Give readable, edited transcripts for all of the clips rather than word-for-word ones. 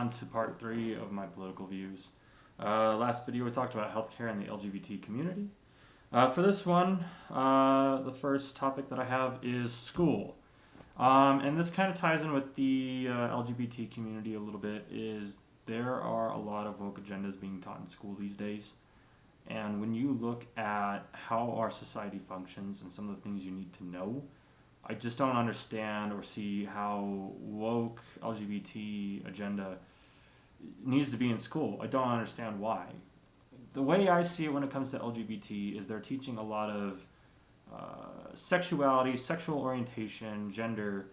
on to part 3 of my political views. Last video we talked about healthcare and the LGBT community. For this one, the first topic that I have is school. And this kind of ties in with the LGBT community a little bit, is there are a lot of woke agendas being taught in school these days. And when you look at how our society functions and some of the things you need to know, I just don't understand or see how woke LGBT agenda needs to be in school. I don't understand why. The way I see it when it comes to LGBT is they're teaching a lot of sexuality, sexual orientation, gender.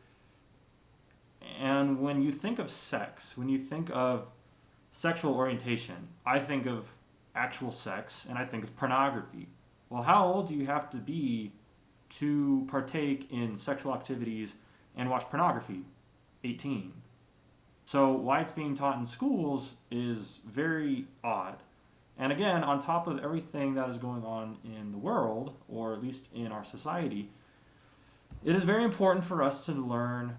And when you think of sex, when you think of sexual orientation, I think of actual sex and I think of pornography. Well, how old do you have to be to partake in sexual activities and watch pornography? 18. So why it's being taught in schools is very odd. And again, on top of everything that is going on in the world, or at least in our society, it is very important for us to learn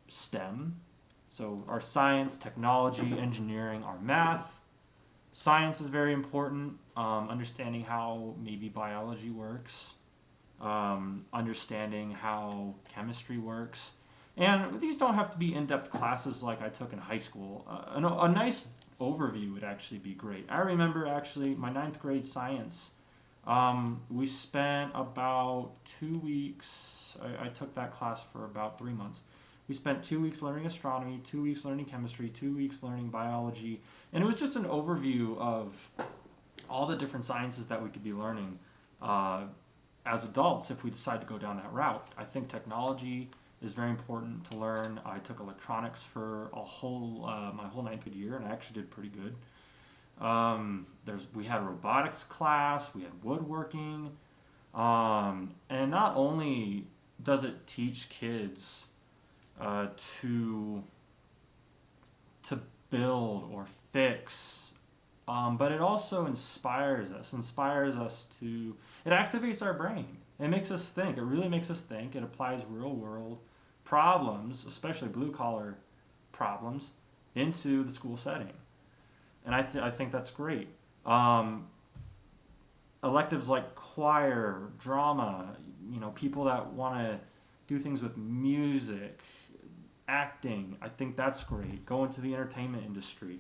STEM. So our science, technology, engineering, our math. Science is very important. Understanding how maybe biology works. Understanding how chemistry works. And these don't have to be in-depth classes like I took in high school. A nice overview would actually be great. I remember actually my 9th grade science. We spent about 2 weeks. I took that class for about 3 months. We spent 2 weeks learning astronomy, 2 weeks learning chemistry, 2 weeks learning biology. And it was just an overview of all the different sciences that we could be learning as adults if we decide to go down that route. I think technology is very important to learn. I took electronics for my whole 9th grade year, and I actually did pretty good. We had a robotics class, we had woodworking, and not only does it teach kids to build or fix, but it also inspires us to, it activates our brain. It makes us think. It really makes us think. It applies real world problems, especially blue collar problems, into the school setting. And I think that's great. Electives like choir, drama, people that want to do things with music, acting, I think that's great. Go into the entertainment industry.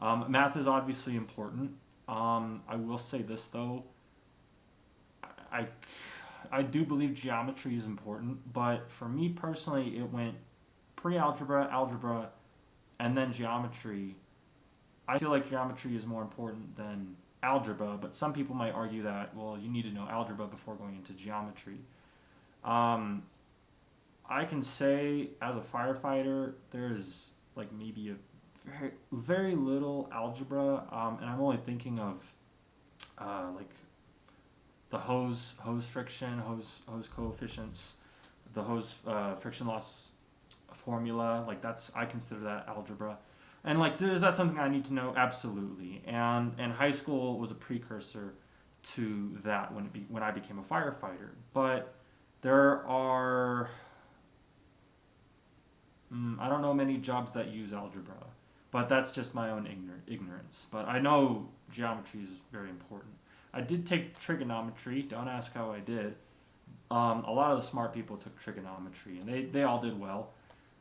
Math is obviously important. I will say this though, I do believe geometry is important, but for me personally, it went pre-algebra, algebra, and then geometry. I feel like geometry is more important than algebra, but some people might argue that, well, you need to know algebra before going into geometry. I can say as a firefighter, there's like maybe a very, very little algebra, and I'm only thinking of like the hose friction, hose coefficients, the hose friction loss formula. Like I consider that algebra. And like, is that something I need to know? Absolutely. And high school was a precursor to that when I became a firefighter. But there are, I don't know many jobs that use algebra, but that's just my own ignorance. But I know geometry is very important. I did take trigonometry. Don't ask how I did. A lot of the smart people took trigonometry, and they all did well.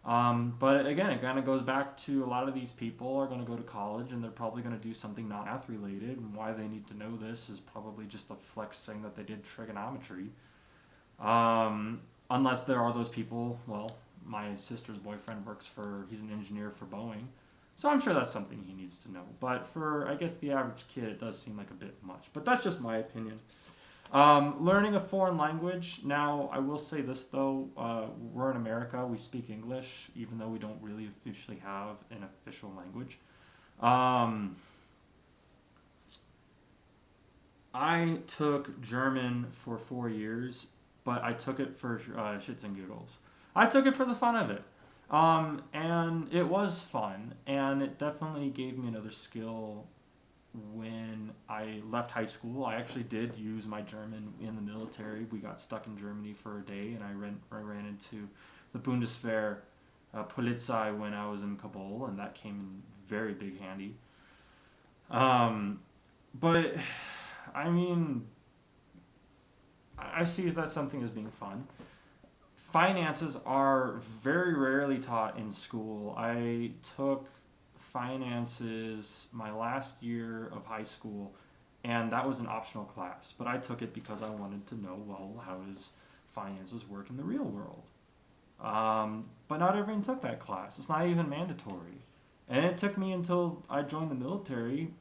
But again, it kind of goes back to a lot of these people are going to go to college, and they're probably going to do something not math related. And why they need to know this is probably just a flex saying that they did trigonometry. Unless there are those people. Well, my sister's boyfriend he's an engineer for Boeing. So I'm sure that's something he needs to know. But for, I guess, the average kid, it does seem like a bit much. But that's just my opinion. Learning a foreign language. Now, I will say this, though. We're in America. We speak English, even though we don't really officially have an official language. I took German for 4 years, but I took it for shits and giggles. I took it for the fun of it. And it was fun, and it definitely gave me another skill when I left high school. I actually did use my German in the military. We got stuck in Germany for a day, and I ran into the Bundeswehr polizei when I was in Kabul, and that came in very big handy. Um, but I mean, I see that something as being fun. Finances are very rarely taught in school. I took finances my last year of high school, and that was an optional class. But I took it because I wanted to know, well, how does finances work in the real world? But not everyone took that class. It's not even mandatory. And it took me until I joined the military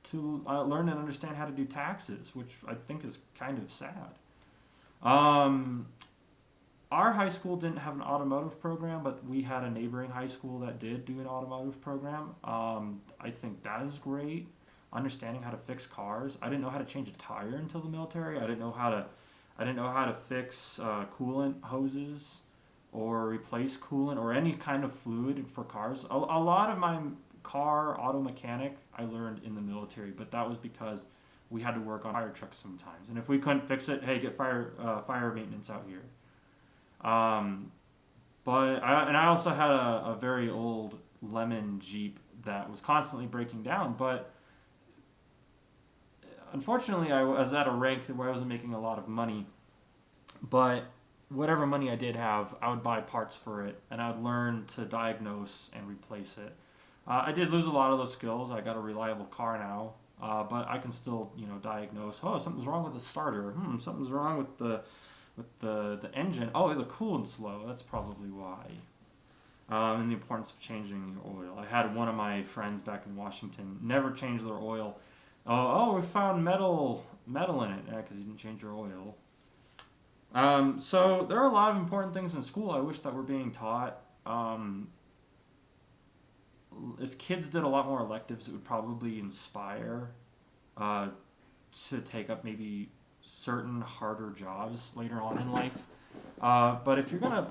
to learn and understand how to do taxes, which I think is kind of sad. Um, our high school didn't have an automotive program, but we had a neighboring high school that did do an automotive program. I think that is great. Understanding how to fix cars. I didn't know how to change a tire until the military. I didn't know how to fix coolant hoses or replace coolant or any kind of fluid for cars. A lot of my car auto mechanic I learned in the military, but that was because we had to work on fire trucks sometimes. And if we couldn't fix it, hey, get fire maintenance out here. Um, I also had a very old lemon Jeep that was constantly breaking down. But unfortunately, I was at a rank where I wasn't making a lot of money. But whatever money I did have, I would buy parts for it, and I would learn to diagnose and replace it. I did lose a lot of those skills. I got a reliable car now, but I can still, diagnose. Oh, something's wrong with the starter. Something's wrong with the engine. Oh, the coolant's slow. That's probably why. And the importance of changing your oil. I had one of my friends back in Washington never change their oil. We found metal in it. Yeah, because you didn't change your oil. So there are a lot of important things in school I wish that were being taught. If kids did a lot more electives, it would probably inspire to take up maybe certain harder jobs later on in life. But if you're gonna,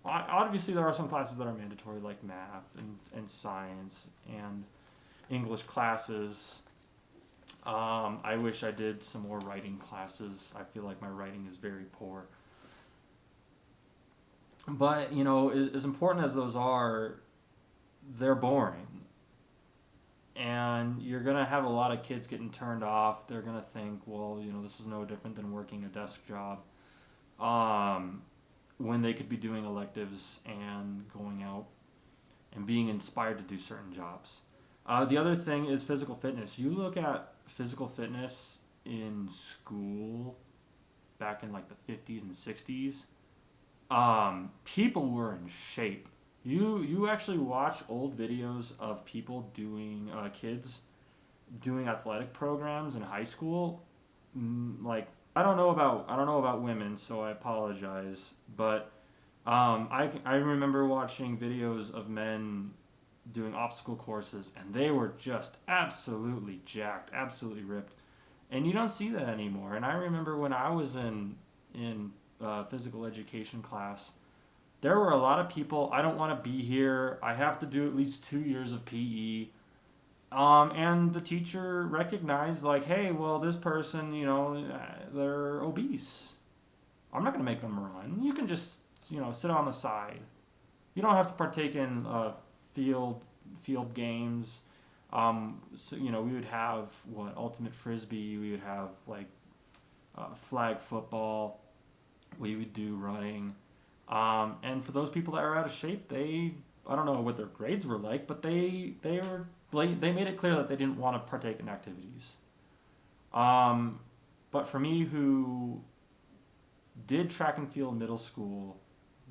obviously there are some classes that are mandatory, like math and science and English classes. I wish I did some more writing classes. I feel like my writing is very poor. But, as important as those are, they're boring. And you're going to have a lot of kids getting turned off. They're going to think, well, this is no different than working a desk job. When they could be doing electives and going out and being inspired to do certain jobs. The other thing is physical fitness. You look at physical fitness in school back in like the 50s and 60s. People were in shape. You actually watch old videos of people doing kids doing athletic programs in high school. Like I don't know about women, so I apologize. But I remember watching videos of men doing obstacle courses, and they were just absolutely jacked, absolutely ripped, and you don't see that anymore. And I remember when I was in physical education class, there were a lot of people. I don't want to be here. I have to do at least 2 years of PE. And the teacher recognized, like, hey, well, this person, they're obese. I'm not going to make them run. You can just, sit on the side. You don't have to partake in field games. We would have ultimate frisbee. We would have flag football. We would do running. And for those people that are out of shape, I don't know what their grades were like, but they made it clear that they didn't want to partake in activities. But for me, who did track and field in middle school,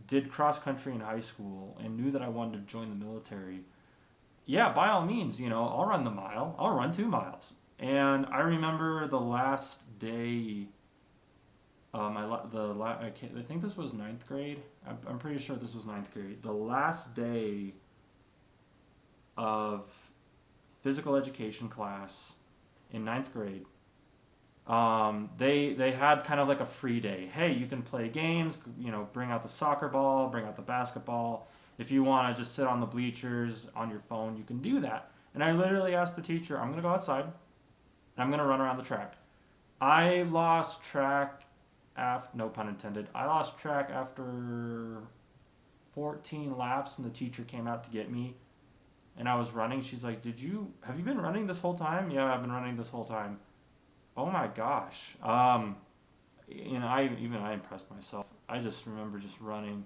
did cross country in high school, and knew that I wanted to join the military, yeah, by all means, I'll run the mile. I'll run 2 miles. And I remember the last day. I think this was 9th grade. I'm pretty sure this was 9th grade. The last day of physical education class in 9th grade, they had kind of like a free day. Hey, you can play games. Bring out the soccer ball, bring out the basketball. If you want to just sit on the bleachers on your phone, you can do that. And I literally asked the teacher, I'm going to go outside, and I'm going to run around the track. I lost track. No pun intended. I lost track after 14 laps and the teacher came out to get me and I was running. She's like, have you been running this whole time? Yeah, I've been running this whole time. Oh my gosh. I impressed myself. I just remember just running,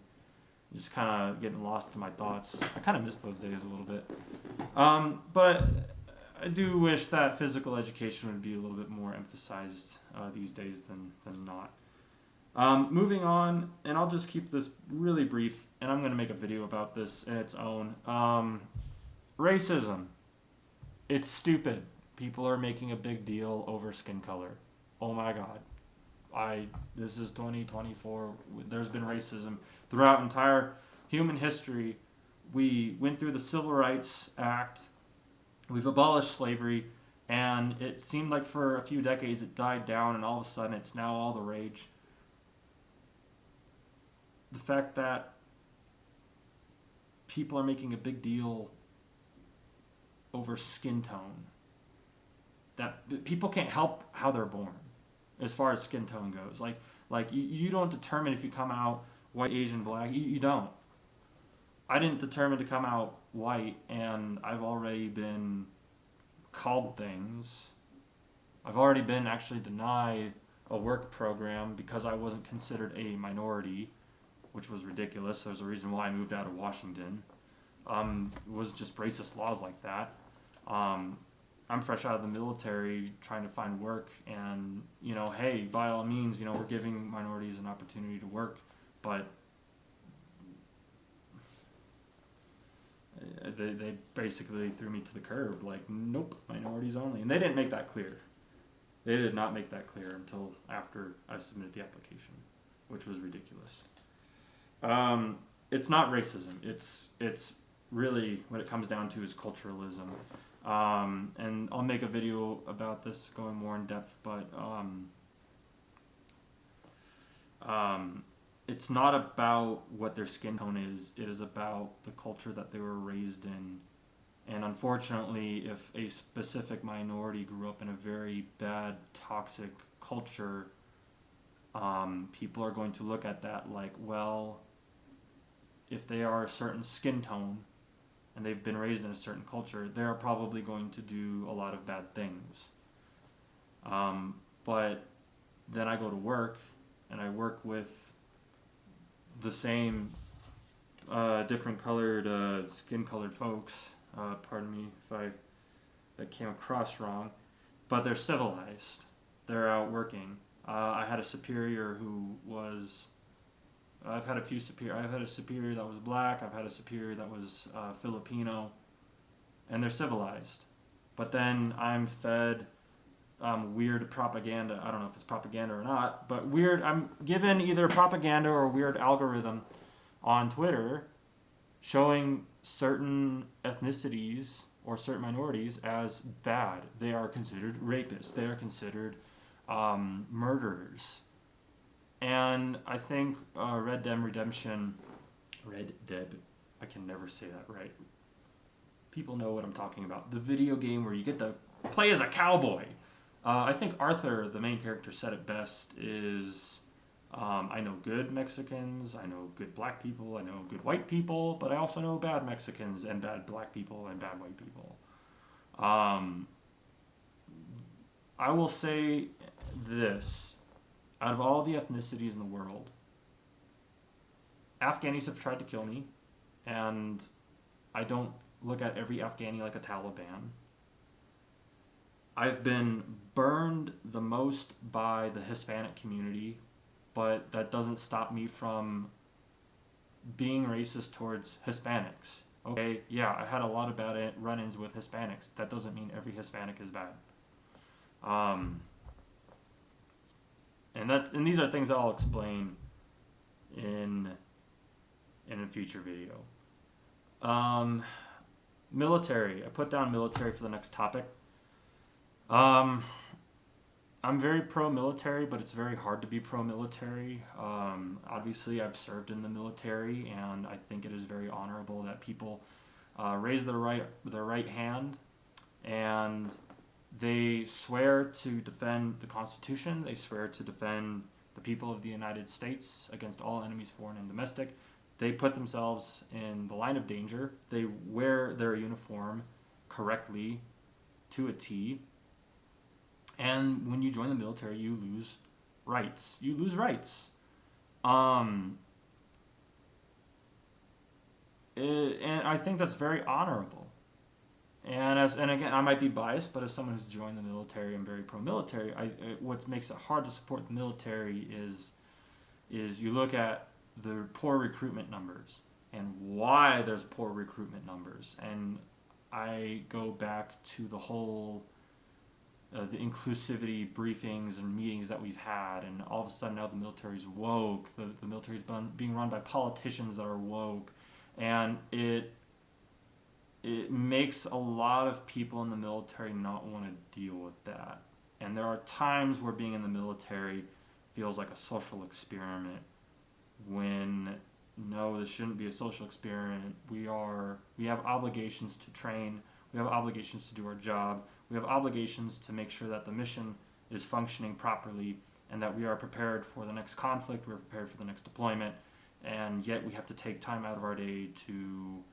just kind of getting lost in my thoughts. I kind of miss those days a little bit. But I do wish that physical education would be a little bit more emphasized these days than not. Moving on, and I'll just keep this really brief, and I'm going to make a video about this in its own. Racism. It's stupid. People are making a big deal over skin color. Oh my god. This is 2024. There's been racism throughout entire human history. We went through the Civil Rights Act. We've abolished slavery, and it seemed like for a few decades it died down, and all of a sudden it's now all the rage. The fact that people are making a big deal over skin tone, that people can't help how they're born as far as skin tone goes. Like you don't determine if you come out white, Asian, black. You don't. I didn't determine to come out white, and I've already been called things. I've already been actually denied a work program because I wasn't considered a minority, which was ridiculous. There's a reason why I moved out of Washington. It was just racist laws like that. I'm fresh out of the military trying to find work, and, hey, by all means, we're giving minorities an opportunity to work, but they basically threw me to the curb, like, nope, minorities only. And they didn't make that clear. They did not make that clear until after I submitted the application, which was ridiculous. It's not racism. It's really, what it comes down to is culturalism. And I'll make a video about this going more in depth, but it's not about what their skin tone is. It is about the culture that they were raised in. And unfortunately, if a specific minority grew up in a very bad, toxic culture, people are going to look at that like, well, if they are a certain skin tone and they've been raised in a certain culture, they're probably going to do a lot of bad things. But then I go to work, and I work with the same different colored, skin-colored folks. Pardon me if that came across wrong. But they're civilized. They're out working. I had a superior who was... I've had a superior that was black. I've had a superior that was Filipino, and they're civilized. But then I'm fed weird propaganda. I don't know if it's propaganda or not, but weird. I'm given either propaganda or weird algorithm on Twitter showing certain ethnicities or certain minorities as bad. They are considered rapists. They are considered murderers. And I think Red Dead Redemption, I can never say that right. People know what I'm talking about. The video game where you get to play as a cowboy. I think Arthur, the main character, said it best is, I know good Mexicans, I know good black people, I know good white people, but I also know bad Mexicans and bad black people and bad white people. I will say this. Out of all the ethnicities in the world, Afghanis have tried to kill me, and I don't look at every Afghani like a Taliban. I've been burned the most by the Hispanic community, but that doesn't stop me from being racist towards Hispanics. Okay, yeah, I had a lot of bad run-ins with Hispanics. That doesn't mean every Hispanic is bad. And these are things I'll explain in a future video. Military. I put down military for the next topic. I'm very pro-military, but it's very hard to be pro-military. Obviously, I've served in the military, and I think it is very honorable that people raise their right hand and they swear to defend the Constitution. They swear to defend the people of the United States against all enemies, foreign and domestic. They put themselves in the line of danger. They wear their uniform correctly to a T. And when you join the military, you lose rights. You lose rights. And I think that's very honorable. And again, I might be biased, but as someone who's joined the military, I'm very pro-military. What makes it hard to support the military is you look at the poor recruitment numbers and why there's poor recruitment numbers. And I go back to the whole the inclusivity briefings and meetings that we've had, and all of a sudden now the military's woke. The military's being run by politicians that are woke, and it makes a lot of people in the military not want to deal with that. And there are times where being in the military feels like a social experiment, when no, this shouldn't be a social experiment. We have obligations to train, we have obligations to do our job, we have obligations to make sure that the mission is functioning properly, and that we are prepared for the next conflict, we're prepared for the next deployment, and yet we have to take time out of our day to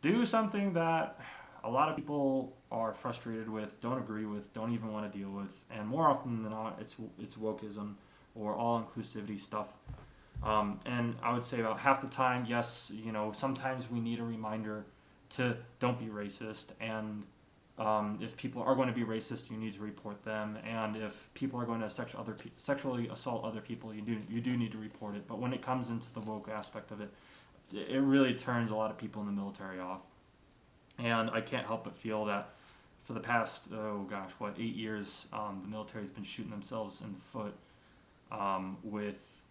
do something that a lot of people are frustrated with, don't agree with, don't even want to deal with, and more often than not, it's wokeism or all inclusivity stuff. And I would say about half the time, yes, sometimes we need a reminder to don't be racist, and if people are going to be racist, you need to report them, and if people are going to sexually assault other people, you do need to report it. But when it comes into the woke aspect of it, it really turns a lot of people in the military off. And I can't help but feel that for the past 8 years, the military's been shooting themselves in the foot with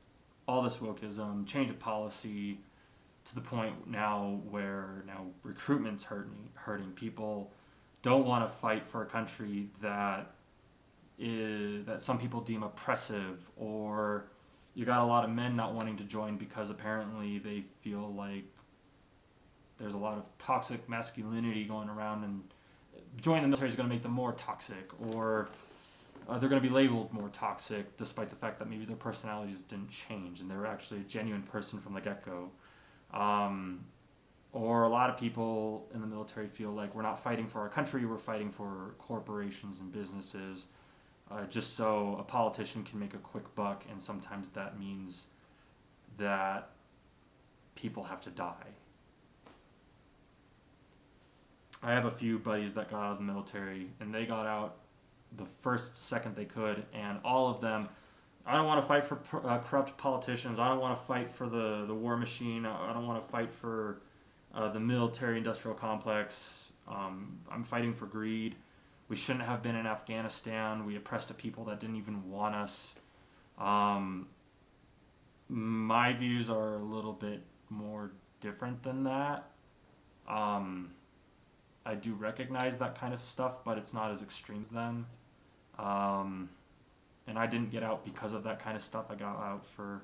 all this wokeism, change of policy, to the point now where recruitment's hurting. People don't want to fight for a country that some people deem oppressive, or you got a lot of men not wanting to join because apparently they feel like there's a lot of toxic masculinity going around, and joining the military is going to make them more toxic, or they're going to be labeled more toxic despite the fact that maybe their personalities didn't change and they're actually a genuine person from the get-go. Or a lot of people in the military feel like we're not fighting for our country, we're fighting for corporations and businesses, just so a politician can make a quick buck, and sometimes that means that people have to die. I have a few buddies that got out of the military, and they got out the first second they could, and all of them, I don't want to fight for corrupt politicians, I don't want to fight for the war machine, I don't want to fight for the military-industrial complex, I'm fighting for greed. We shouldn't have been in Afghanistan. We oppressed a people that didn't even want us. My views are a little bit more different than that. I do recognize that kind of stuff, but it's not as extreme as them. And I didn't get out because of that kind of stuff. I got out for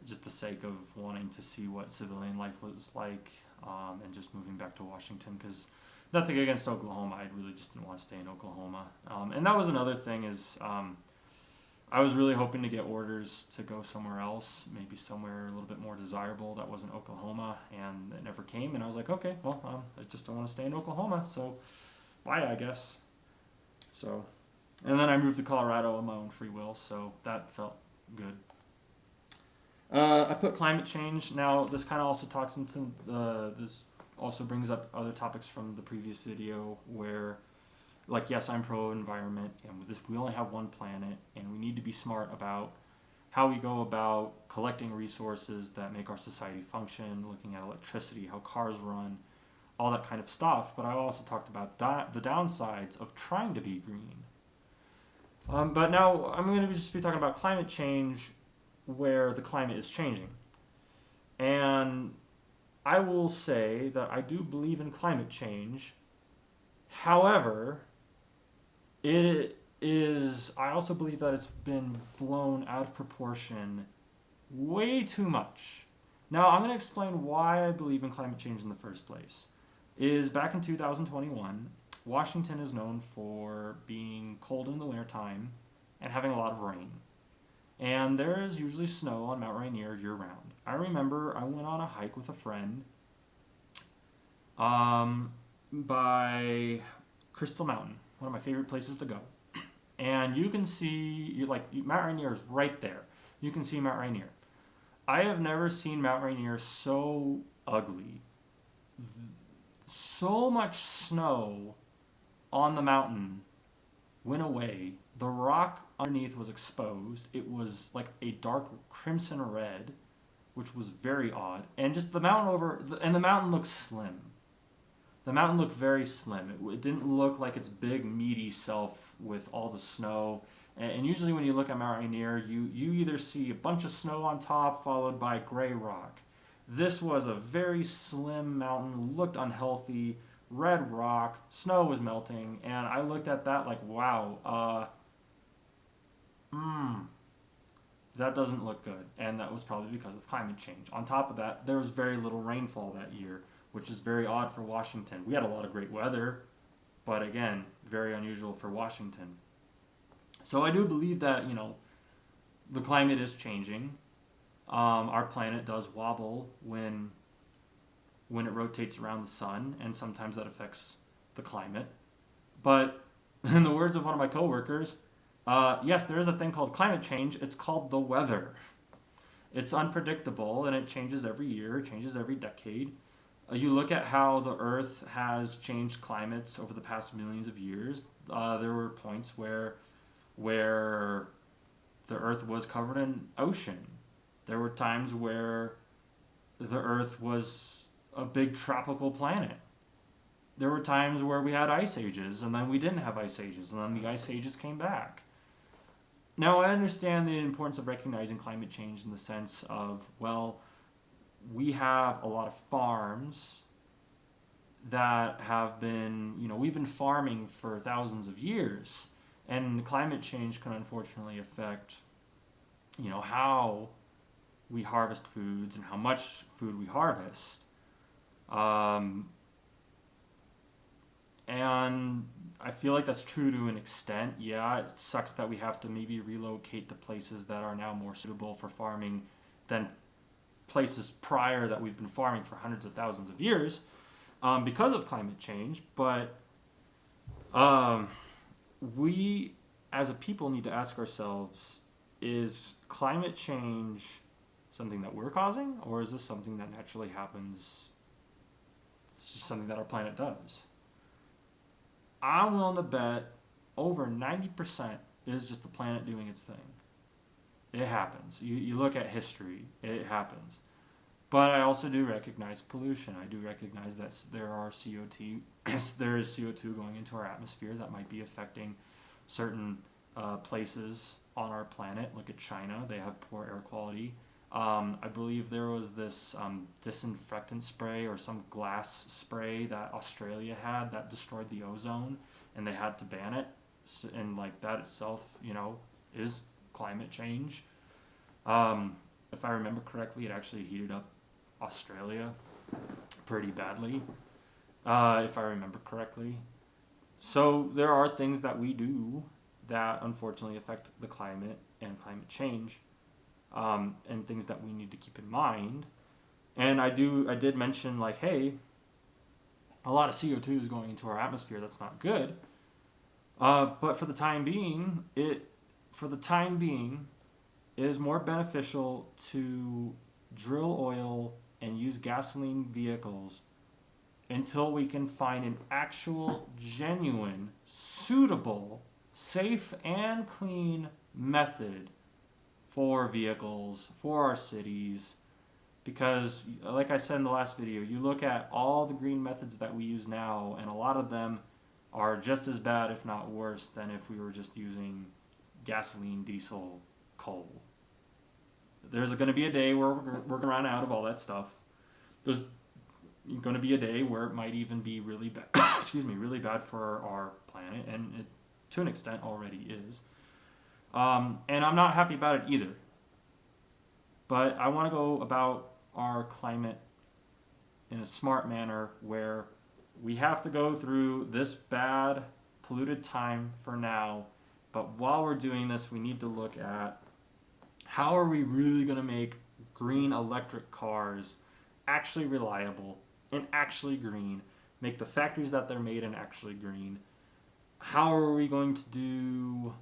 just the sake of wanting to see what civilian life was like, and just moving back to Washington, because nothing against Oklahoma, I really just didn't want to stay in Oklahoma. And that was another thing is, I was really hoping to get orders to go somewhere else, maybe somewhere a little bit more desirable that wasn't Oklahoma, and it never came. And I was like, okay, well, I just don't want to stay in Oklahoma, so bye, I guess. So, and then I moved to Colorado on my own free will, so that felt good. I put climate change. Now, this kind of also talks into this also brings up other topics from the previous video where, like, yes, I'm pro-environment, and with this, we only have one planet, and we need to be smart about how we go about collecting resources that make our society function, looking at electricity, how cars run, all that kind of stuff. But I also talked about the downsides of trying to be green. But now I'm going to just be talking about climate change, where the climate is changing. And I will say that I do believe in climate change. However, I also believe that it's been blown out of proportion way too much. Now, I'm going to explain why I believe in climate change in the first place. Back in 2021, Washington is known for being cold in the wintertime and having a lot of rain. And there is usually snow on Mount Rainier year round. I remember I went on a hike with a friend by Crystal Mountain, one of my favorite places to go. And you can see, Mount Rainier is right there. You can see Mount Rainier. I have never seen Mount Rainier so ugly. So much snow on the mountain went away. The rock underneath was exposed. It was like a dark crimson red, which was very odd. And just the mountain looked slim. The mountain looked very slim. It didn't look like its big meaty self with all the snow. And usually when you look at Mount Rainier, you either see a bunch of snow on top followed by gray rock. This was a very slim mountain, looked unhealthy, red rock, snow was melting, and I looked at that like, wow, that doesn't look good. And that was probably because of climate change. On top of that, there was very little rainfall that year, which is very odd for Washington. We had a lot of great weather, but again, very unusual for Washington. So I do believe that, the climate is changing. Our planet does wobble when it rotates around the sun, and sometimes that affects the climate. But in the words of one of my coworkers, yes, there is a thing called climate change. It's called the weather. It's unpredictable, and it changes every year, it changes every decade. You look at how the Earth has changed climates over the past millions of years. There were points where the Earth was covered in ocean. There were times where the Earth was a big tropical planet. There were times where we had ice ages, and then we didn't have ice ages, and then the ice ages came back. Now, I understand the importance of recognizing climate change in the sense of, well, we have a lot of farms that have been, we've been farming for thousands of years, and climate change can unfortunately affect, how we harvest foods and how much food we harvest. And I feel like that's true to an extent. Yeah, it sucks that we have to maybe relocate to places that are now more suitable for farming than places prior that we've been farming for hundreds of thousands of years because of climate change. But we as a people need to ask ourselves, is climate change something that we're causing, or is this something that naturally happens? It's just something that our planet does. I'm willing to bet over 90% is just the planet doing its thing. It happens. You look at history, it happens. But I also do recognize pollution. I do recognize that there are CO2, there is CO2 going into our atmosphere that might be affecting certain places on our planet. Look at China, they have poor air quality. I believe there was this disinfectant spray or some glass spray that Australia had that destroyed the ozone, and they had to ban it. And like that itself, is climate change. If I remember correctly, it actually heated up Australia pretty badly, if I remember correctly. So there are things that we do that unfortunately affect the climate and climate change. And things that we need to keep in mind. And I did mention like, hey, a lot of CO2 is going into our atmosphere. That's not good. But for the time being, it is more beneficial to drill oil and use gasoline vehicles until we can find an actual, genuine, suitable, safe, and clean method for vehicles, for our cities. Because, like I said in the last video, you look at all the green methods that we use now, and a lot of them are just as bad, if not worse, than if we were just using gasoline, diesel, coal. There's going to be a day where we're going to run out of all that stuff. There's going to be a day where it might even be really bad, really bad for our planet, and it, to an extent, already is. And I'm not happy about it either. But I want to go about our climate in a smart manner where we have to go through this bad, polluted time for now. But while we're doing this, we need to look at How are we really going to make green electric cars actually reliable and actually green? Make the factories that they're made in actually green? How are we going to do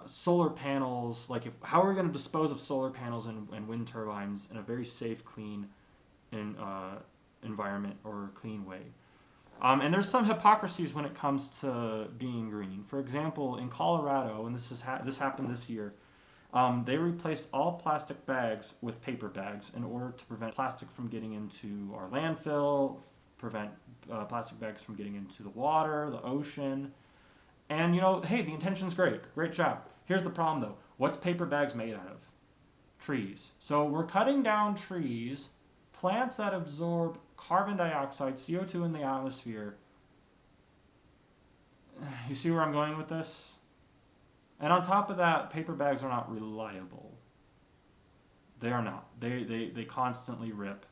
solar panels? Like, how are we going to dispose of solar panels and wind turbines in a very safe, clean environment or clean way? And there's some hypocrisies when it comes to being green. For example, in Colorado, and this happened this year, they replaced all plastic bags with paper bags in order to prevent plastic from getting into our landfill, prevent plastic bags from getting into the water, the ocean. And hey, the intention's great. Great job. Here's the problem though. What's paper bags made out of? Trees. So we're cutting down trees, plants that absorb carbon dioxide, CO2 in the atmosphere. You see where I'm going with this? And on top of that, paper bags are not reliable. They are not. They constantly rip,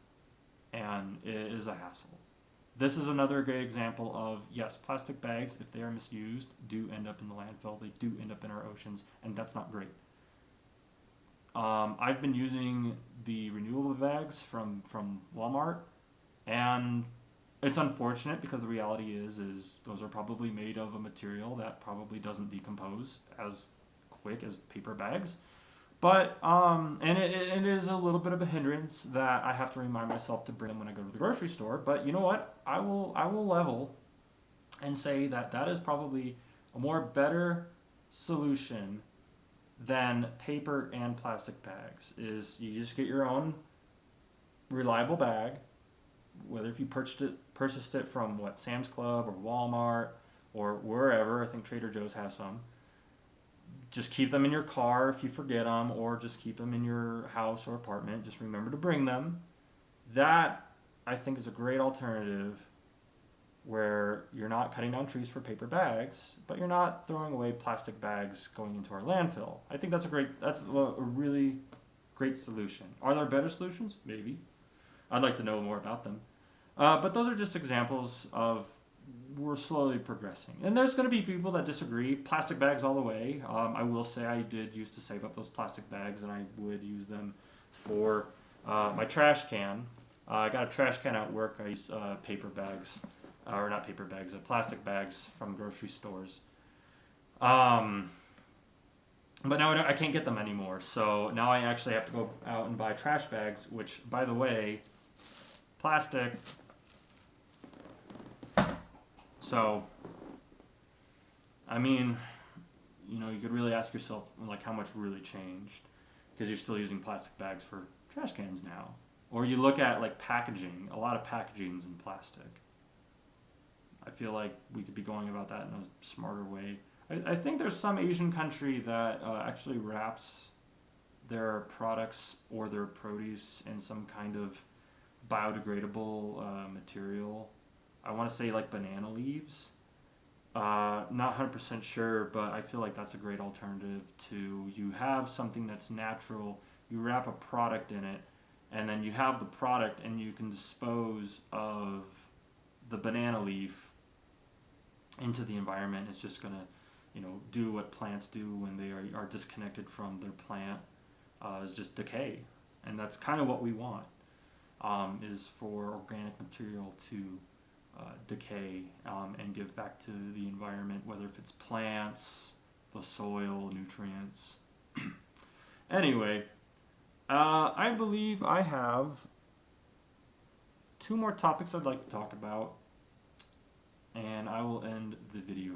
and it is a hassle. This is another great example of, yes, plastic bags, if they are misused, do end up in the landfill. They do end up in our oceans, and that's not great. I've been using the renewable bags from Walmart, and it's unfortunate because the reality is those are probably made of a material that probably doesn't decompose as quick as paper bags. But and it is a little bit of a hindrance that I have to remind myself to bring them when I go to the grocery store. But you know what? I will level and say that is probably a more better solution than paper and plastic bags. Is you just get your own reliable bag, whether if you purchased it from Sam's Club or Walmart or wherever. I think Trader Joe's has some. Just keep them in your car if you forget them, or just keep them in your house or apartment. Just remember to bring them. That, I think, is a great alternative where you're not cutting down trees for paper bags, but you're not throwing away plastic bags going into our landfill. I think that's a really great solution. Are there better solutions? Maybe. I'd like to know more about them. But those are just examples of we're slowly progressing. And there's going to be people that disagree. Plastic bags all the way. I will say I did used to save up those plastic bags, and I would use them for my trash can. I got a trash can at work. I use paper bags, or not paper bags, plastic bags from grocery stores. But now I can't get them anymore. So now I actually have to go out and buy trash bags, which, by the way, plastic. So, I mean, you could really ask yourself, like, how much really changed, because you're still using plastic bags for trash cans now. Or you look at, like, packaging. A lot of packaging's in plastic. I feel like we could be going about that in a smarter way. I think there's some Asian country that actually wraps their products or their produce in some kind of biodegradable material. I want to say like banana leaves. Not 100% sure, but I feel like that's a great alternative to, you have something that's natural, you wrap a product in it, and then you have the product and you can dispose of the banana leaf into the environment. It's just going to, do what plants do when they are disconnected from their plant, is just decay. And that's kind of what we want, is for organic material to decay and give back to the environment, whether if it's plants, the soil, nutrients. Anyway, I believe I have 2 more topics I'd like to talk about, and I will end the video